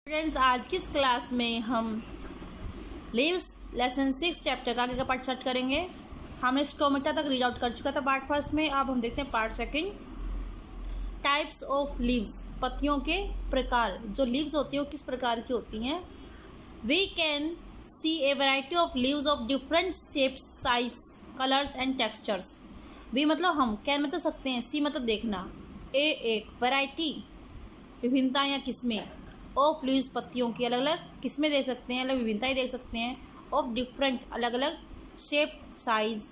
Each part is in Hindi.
फ्रेंड्स, आज की इस क्लास में हम लीव्स लेसन 6 चैप्टर का आगे का पार्ट स्टार्ट करेंगे। हमने स्टोमेटा तक रीड आउट कर चुका था पार्ट फर्स्ट में। अब हम देखते हैं part second, types of leaves, पत्तियों के प्रकार। जो लीव्स होती हैं वो किस प्रकार की होती हैं। We can see a variety of leaves of different shapes, size, colours and textures. We मतलब हम, कैन मतलब सकते हैं, सी मतलब देखना, ए एक, वैरायटी विभिन्नता या किस्में, ऑफ लीव्स पत्तियों की अलग अलग किस्में देख सकते हैं, अलग विभिन्नताएं देख सकते हैं। ऑफ डिफरेंट अलग अलग, शेप साइज,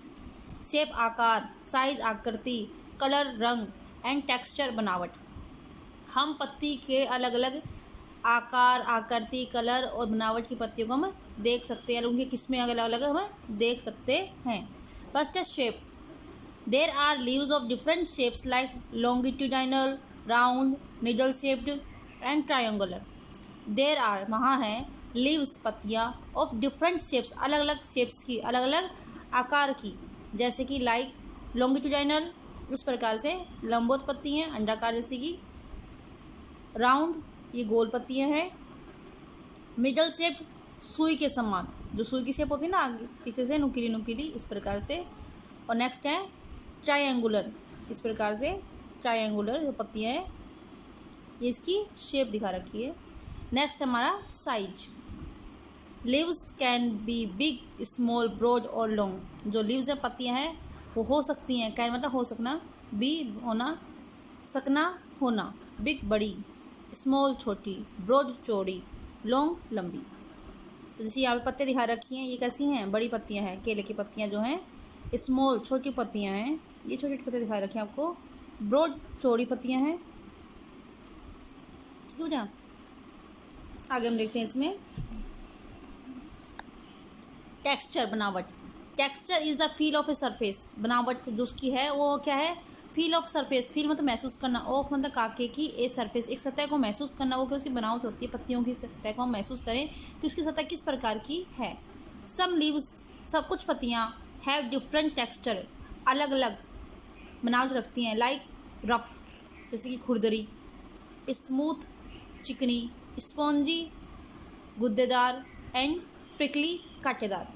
शेप आकार, साइज आकृति, कलर रंग एंड टेक्सचर बनावट। हम पत्ती के अलग अलग आकार, आकृति, कलर और बनावट की पत्तियों को हम देख सकते हैं, उनकी किस्में अलग अलग हम देख सकते हैं। फर्स्ट है shape. There are leaves of different shapes like longitudinal, round, needle shaped and triangular. There are वहाँ हैं, लीव्स पत्तियाँ, ऑफ डिफरेंट शेप्स अलग अलग शेप्स की, अलग अलग आकार की, जैसे कि लाइक लॉन्गिट्यूडाइनल इस प्रकार से लंबवत पत्ती हैं, अंडाकार जैसे कि, राउंड ये गोल पत्तियाँ हैं, मिडल शेप सुई के समान, जो सुई की शेप होती है ना आगे पीछे से नुकीली नुकीली इस प्रकार से। और नेक्स्ट है ट्रायंगुलर, इस प्रकार से ट्रायंगुलर जो पत्तियाँ हैं ये इसकी शेप दिखा रखी है। नेक्स्ट हमारा size. Leaves can be big, small, broad और लॉन्ग। जो लीव्स है पत्तियाँ हैं वो हो सकती हैं, कैन मतलब हो सकना, बी होना, सकना होना, बिग बड़ी, स्मॉल छोटी, ब्रॉड चौड़ी, लॉन्ग लंबी। तो जैसे यहाँ पे पत्ते दिखा रखी हैं, ये कैसी हैं, बड़ी पत्तियाँ हैं, केले की पत्तियाँ जो हैं। स्मॉल छोटी पत्तियाँ हैं, ये छोटी छोटी पत्तियाँ दिखा रखी हैं आपको। ब्रॉड चौड़ी पत्तियाँ हैं। ठीक है, आगे हम देखते हैं इसमें टेक्सचर, बनावट। Texture is the feel of a surface. बनावट जो उसकी है वो क्या है, फील ऑफ सरफेस। फील मतलब महसूस करना, ऑफ मतलब काके की, ए सरफेस एक सतह को महसूस करना, वो क्या उसकी बनावट होती है, पत्तियों की सतह को हम महसूस करें कि उसकी सतह किस प्रकार की है। सम लीव्स, सब कुछ पत्तियाँ, हैव डिफरेंट टेक्सचर, अलग अलग बनावट रखती हैं, लाइक रफ जैसे कि खुरदरी, स्मूथ चिकनी, स्पॉन्जी गुद्देदार एंड प्रिकली कांटेदार।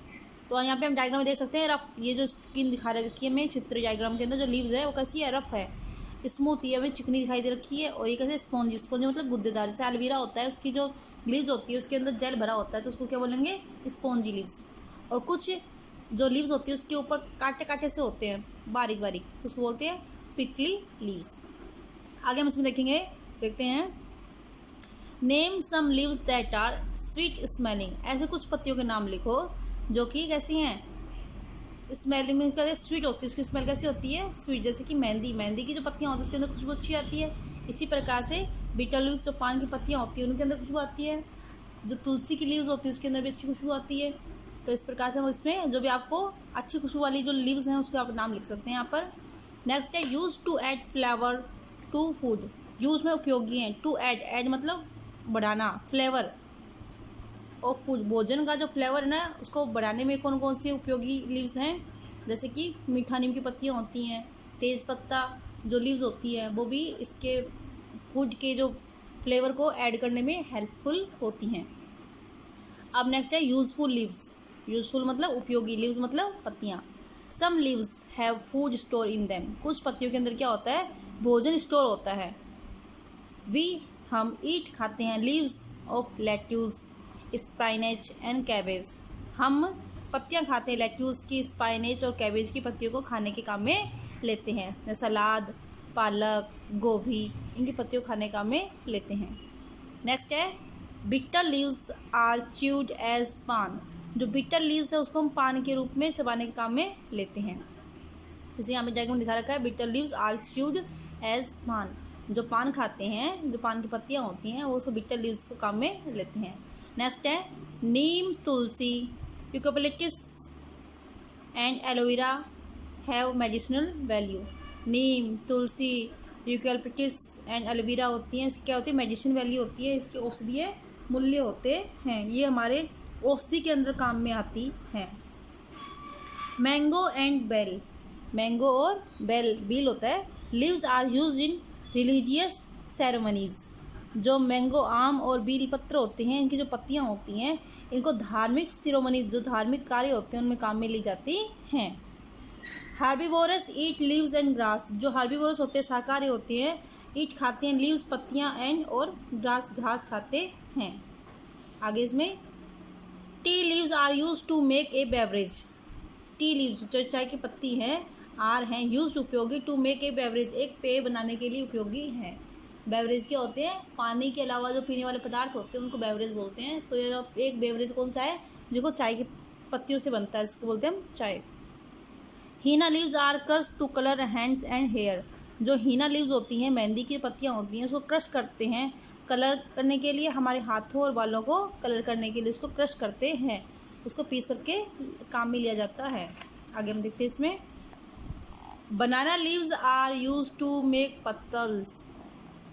तो यहाँ पे हम डायग्राम में देख सकते हैं रफ, ये जो स्किन दिखा रखी है हमें चित्र डायग्राम के अंदर, जो लीव्स है वो कैसी है, रफ है। स्मूथ ये हमें चिकनी दिखाई दे रखी है। और ये कैसे स्पॉन्जी, स्पॉन्जी मतलब गुद्देदार, जैसे एलोवेरा होता है उसकी जो लीव्स होती है उसके अंदर जेल भरा होता है तो उसको क्या बोलेंगे, स्पॉन्जी लीव्स। और कुछ जो लीव्स होती है उसके ऊपर कांटे कांटे से होते हैं, बारीक बारीक, तो उसको बोलते हैं प्रिकली लीव्स। आगे हम इसमें देखेंगे, देखते हैं name some leaves that are sweet smelling. ऐसे कुछ पत्तियों के नाम लिखो जो कि कैसी हैं, स्मेलिंग में कहते हैं स्वीट होती है, उसकी स्मेल कैसी होती है, स्वीट। जैसे कि मेहंदी, मेहंदी की जो पत्तियाँ होती है उसके अंदर खुशबू अच्छी आती है। इसी प्रकार से बीटल लीव्स जो पान की पत्तियाँ होती हैं उनके अंदर खुशबू आती है। जो तुलसी की लीव्स होती है उसके अंदर भी अच्छी खुशबू आती है। तो इस प्रकार से हम इसमें जो भी आपको अच्छी खुशबू वाली जो लीव्स हैं उसके आप नाम लिख सकते हैं यहाँ पर। नेक्स्ट है use to add flavour to food. Use में उपयोगी हैं, टू ऐड, ऐड मतलब बढ़ाना, फ्लेवर और फूड भोजन का जो फ्लेवर है ना उसको बढ़ाने में कौन कौन सी उपयोगी लीव्स हैं, जैसे कि मीठा नीम की पत्तियाँ होती हैं, तेज़ पत्ता जो लीव्स होती है वो भी इसके फूड के जो फ्लेवर को ऐड करने में हेल्पफुल होती हैं। अब नेक्स्ट है यूज़फुल लीव्स। यूज़फुल मतलब उपयोगी, लीव्स मतलब पत्तियाँ। Some leaves have food store in them. कुछ पत्तियों के अंदर क्या होता है, भोजन स्टोर होता है। वी हम ईट खाते हैं leaves of lettuce, spinach and cabbage. हम पत्तियां खाते हैं लेट्यूस की, स्पाइनेच और कैबेज की पत्तियों को खाने के काम में लेते हैं। जैसे सलाद, पालक, गोभी, इनकी पत्तियों खाने के काम में लेते हैं। नेक्स्ट है bitter leaves are chewed as paan. जो बिटर लीव्स है उसको हम पान के रूप में चबाने के काम में लेते हैं। जैसे यहाँ पे डायग्राम दिखा रखा है, bitter leaves are chewed as paan. जो पान खाते हैं, जो पान की पत्तियाँ होती हैं वो सब बिटर लीव्स को काम में लेते हैं। नेक्स्ट है neem, tulsi, eucalyptus and aloe vera have medicinal value. Neem, tulsi, eucalyptus and aloe vera होती हैं, इसकी क्या होती है, मेडिसिन वैल्यू होती है, इसके औषधीय मूल्य होते हैं, ये हमारे औषधि के अंदर काम में आती हैं। Mango and bael. मैंगो और बेल, बील होता है। Leaves are use in religious ceremonies. जो मैंगो, आम और बील पत्र होते हैं, इनकी जो पत्तियां होती हैं, इनको धार्मिक सिरोमणि, जो धार्मिक कार्य होते हैं, उनमें काम में ली जाती हैं। Herbivores eat leaves and grass, जो हार्बीवोरस होते हैं, शाकाहारी होते हैं, ईट खाते हैं लीव्स, पत्तियां, एंड और ग्रास, घास खाते हैं। आगे इसमें tea leaves are use to make a beverage, tea leaves जो चाय की पत्ती है, आर हैं यूज उपयोगी, टू मेक ए बेवरेज, एक पेय बनाने के लिए उपयोगी है। बेवरेज क्या होते हैं? पानी के अलावा जो पीने वाले पदार्थ होते हैं उनको बेवरेज बोलते हैं। तो ये एक बेवरेज कौन सा है? जो चाय की पत्तियों से बनता है, इसको बोलते हैं हम चाय। Henna leaves are crush to colour hands and hair, जो हीना लीव्स होती हैं, मेहंदी की पत्तियां होती हैं, उसको क्रश करते हैं कलर करने के लिए, हमारे हाथों और बालों को कलर करने के लिए उसको क्रश करते हैं, उसको पीस करके काम में लिया जाता है। आगे हम देखते हैं इसमें banana leaves are use to make पत्तल्स,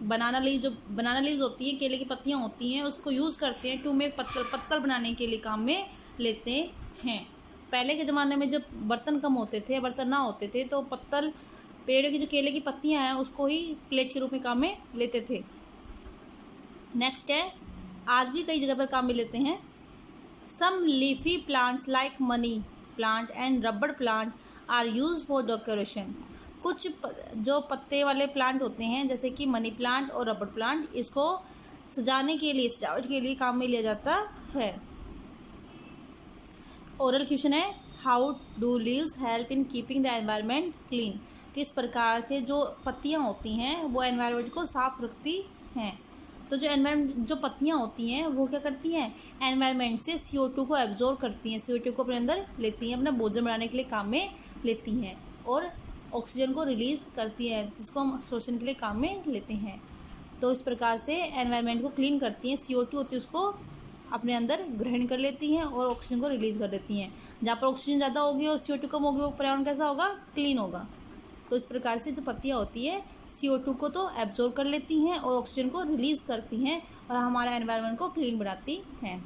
बनाना लीव्स होती हैं, केले की पत्तियां होती हैं, उसको यूज़ करते हैं टू मेक पत्तल बनाने के लिए काम में लेते हैं। पहले के ज़माने में जब बर्तन कम होते थे, बर्तन ना होते थे, तो पत्तल, पेड़ की जो केले की पत्तियां हैं, उसको ही प्लेट के रूप में काम में लेते थे। नेक्स्ट है, आज भी कई जगह पर काम में लेते हैं। Some leafy plants like money plant and rubber plant are use for decoration, कुछ जो पत्ते वाले प्लांट होते हैं, जैसे कि मनी प्लांट और रबड़ प्लांट, इसको सजाने के लिए, सजावट के लिए काम में लिया जाता है। ओरल क्वेश्चन है, how do leaves help in keeping the environment clean, किस प्रकार से जो पत्तियां होती हैं वो एनवायरनमेंट को साफ रखती हैं। तो जो पत्तियां होती हैं वो क्या करती हैं? एनवायरनमेंट से CO2 को एब्जॉर्ब करती हैं, CO2 को अपने अंदर लेती हैं, अपना भोजन बनाने के लिए काम में लेती हैं, और ऑक्सीजन को रिलीज़ करती है, जिसको हम श्वसन के लिए काम में लेते हैं। तो इस प्रकार से एनवायरनमेंट को क्लीन करती हैं, CO2 होती है उसको अपने अंदर ग्रहण कर लेती हैं और ऑक्सीजन को रिलीज़ कर देती हैं। जहाँ पर ऑक्सीजन ज़्यादा होगी और CO2 कम होगी, वो पर्यावरण कैसा होगा? क्लीन होगा। तो इस प्रकार से जो पत्तियाँ होती हैं, CO2 को तो एब्जॉर्ब कर लेती हैं और ऑक्सीजन को रिलीज़ करती हैं और हमारा एनवायरनमेंट को क्लीन बनाती हैं।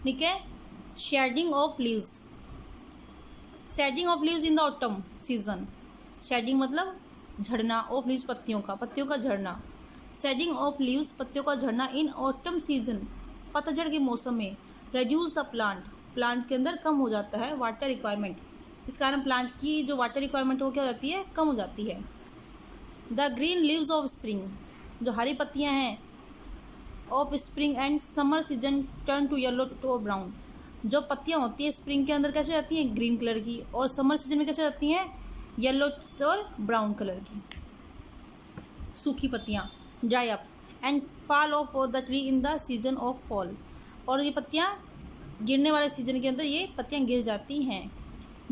ठीक है, shedding of leaves, shedding of leaves in the autumn season, shedding मतलब झड़ना, ऑफ लीव्स पत्तियों का झड़ना, शेडिंग ऑफ लीव्स पत्तियों का झड़ना इन ऑटम सीजन, पतझड़ के मौसम में, रिड्यूस द प्लांट के अंदर कम हो जाता है वाटर रिक्वायरमेंट, इस कारण प्लांट की जो वाटर रिक्वायरमेंट वो क्या हो जाती है? कम हो जाती है। The green leaves of spring, जो हरी पत्तियां हैं of spring and summer season turn to yellow to brown, जो पत्तियां होती हैं स्प्रिंग के अंदर कैसे हो जाती हैं? ग्रीन कलर की, और समर सीजन में कैसे हो जाती हैं? येलो और ब्राउन कलर की। सूखी पत्तियां, dry up, and fall of the tree in the season of fall, और ये पत्तियां गिरने वाले सीजन के अंदर ये पत्तियां गिर जाती हैं।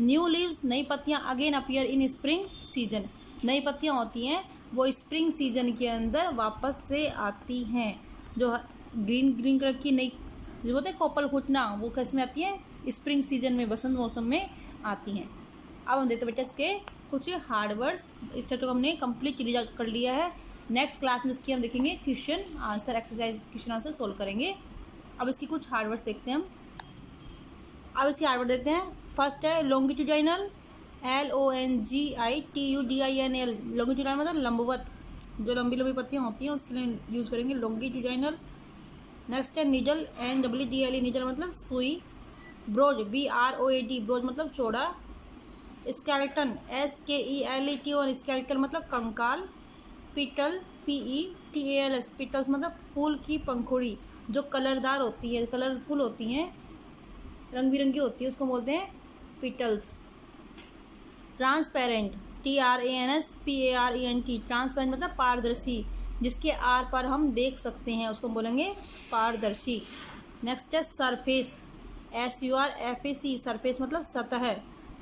न्यू लीव्स, नई पत्तियां again appear in spring season, नई पत्तियां होती हैं वो स्प्रिंग सीजन के अंदर वापस से आती हैं। जो ग्रीन कलर की नई जो बोलते हैं कॉपर फुटना, वो किस में आती है? स्प्रिंग सीजन में, बसंत मौसम में आती हैं। अब हम देखते बेटा इसके कुछ हार्ड वर्ड्स, इस चैप्टर को हमने कंप्लीट कर लिया है। नेक्स्ट क्लास में इसकी हम देखेंगे question answer exercise, question answer solve करेंगे। अब इसकी कुछ हार्ड वर्ड्स देखते हैं हम। अब इसकी हार्ड वर्ड देते हैं। फर्स्ट है लॉन्गिट्यूडाइनल, LONGITUDINAL, लॉन्गिट्यूडाइनल मतलब लंबवत, जो लंबी लंबी पत्तियाँ होती हैं उसके लिए यूज़ करेंगे लॉन्गिट्यूडाइनल। नेक्स्ट है नीडल, NEEDLE, नीडल मतलब सुई। ब्रोड, BROAD, ब्रोड मतलब चौड़ा। स्केलेटन, SKELETON, स्केलेटन मतलब कंकाल। पीटल, PETALS, पीटल्स मतलब फूल की पंखुड़ी, जो कलरदार होती है, कलरफुल होती हैं, रंग बिरंगी होती है, उसको बोलते हैं पीटल्स। ट्रांसपेरेंट, TRANSPARENT, ट्रांसपेरेंट मतलब पारदर्शी, जिसके आर पार हम देख सकते हैं, उसको बोलेंगे पारदर्शी। नेक्स्ट है सरफेस, SURFACE, सरफेस मतलब सतह,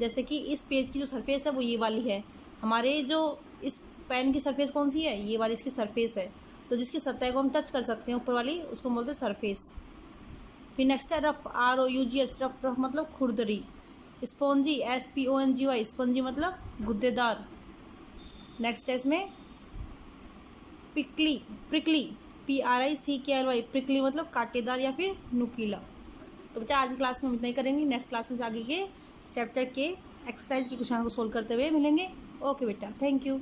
जैसे कि इस पेज की जो सरफेस है वो ये वाली है, हमारे जो इस पेन की सरफेस कौन सी है? ये वाली इसकी सरफेस है, तो जिसकी सतह को हम टच कर सकते हैं ऊपर वाली, उसको बोलते हैं सरफेस। फिर नेक्स्ट है रफ, ROUGH, रफ मतलब खुरदरी। स्पॉन्जी, SPONGY, स्पॉन्जी मतलब गुद्देदार। नेक्स्ट है इसमें प्रिकली, PRICKLY, प्रिकली मतलब कांटेदार या फिर नुकीला। तो बेटा आज की क्लास में हम इतना ही करेंगे, नेक्स्ट क्लास में आगे के चैप्टर के एक्सरसाइज की क्वेश्चन को सोल्व करते हुए मिलेंगे। ओके बेटा, थैंक यू।